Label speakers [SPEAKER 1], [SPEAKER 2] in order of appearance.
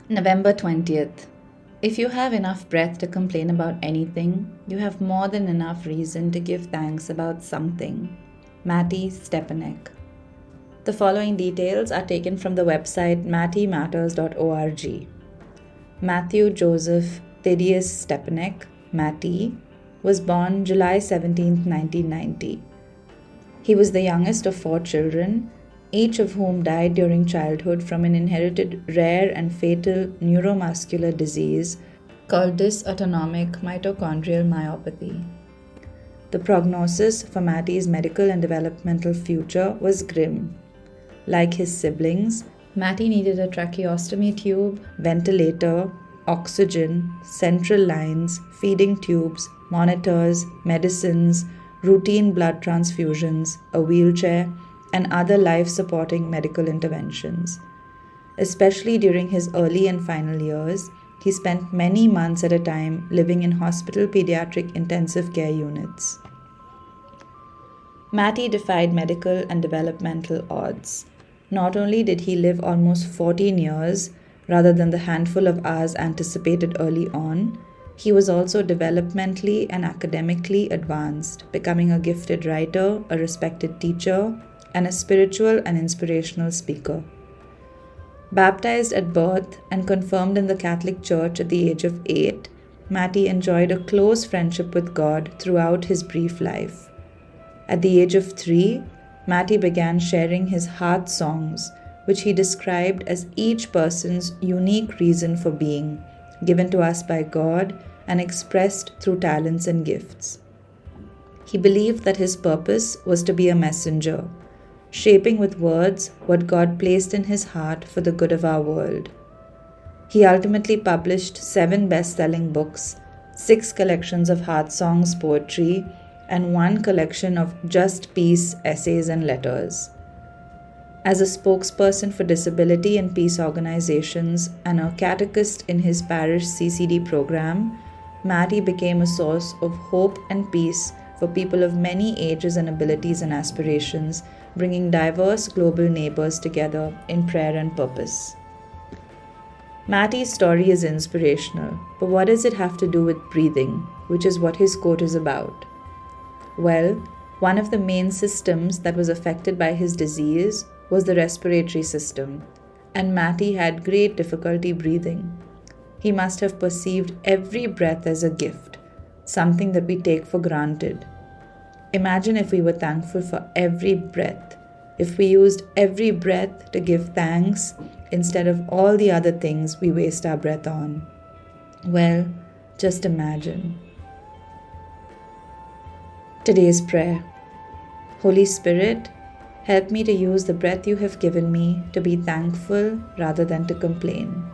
[SPEAKER 1] November 20th. If you have enough breath to complain about anything, you have more than enough reason to give thanks about something. Matty Stepanek. The following details are taken from the website mattymatters.org. Matthew Joseph Thaddeus Stepanek, Matty, was born July 17, 1990. He was the youngest of 4 children, each of whom died during childhood from an inherited rare and fatal neuromuscular disease called dysautonomic mitochondrial myopathy. The prognosis for Matty's medical and developmental future was grim. Like his siblings, Matty needed a tracheostomy tube, ventilator, oxygen, central lines, feeding tubes, monitors, medicines, routine blood transfusions, a wheelchair, and other life-supporting medical interventions. Especially during his early and final years, he spent many months at a time living in hospital pediatric intensive care units. Matty defied medical and developmental odds. Not only did he live almost 14 years rather than the handful of hours anticipated early on, he was also developmentally and academically advanced, becoming a gifted writer, a respected teacher, and a spiritual and inspirational speaker. Baptized at birth and confirmed in the Catholic Church at the age of 8, Matty enjoyed a close friendship with God throughout his brief life. At the age of 3, Matty began sharing his heart songs, which he described as each person's unique reason for being, given to us by God and expressed through talents and gifts. He believed that his purpose was to be a messenger, shaping with words what God placed in his heart for the good of our world. He ultimately published 7 best-selling books, 6 collections of heart songs, poetry, and 1 collection of just peace essays and letters. As a spokesperson for disability and peace organizations and a catechist in his parish CCD program, Matty became a source of hope and peace for people of many ages and abilities and aspirations, bringing diverse global neighbors together in prayer and purpose. Matty's story is inspirational, but what does it have to do with breathing, which is what his quote is about? Well, one of the main systems that was affected by his disease was the respiratory system, and Matty had great difficulty breathing. He must have perceived every breath as a gift, something that we take for granted. Imagine if we were thankful for every breath, if we used every breath to give thanks instead of all the other things we waste our breath on. Well, just imagine. Today's prayer. Holy Spirit, help me to use the breath you have given me to be thankful rather than to complain.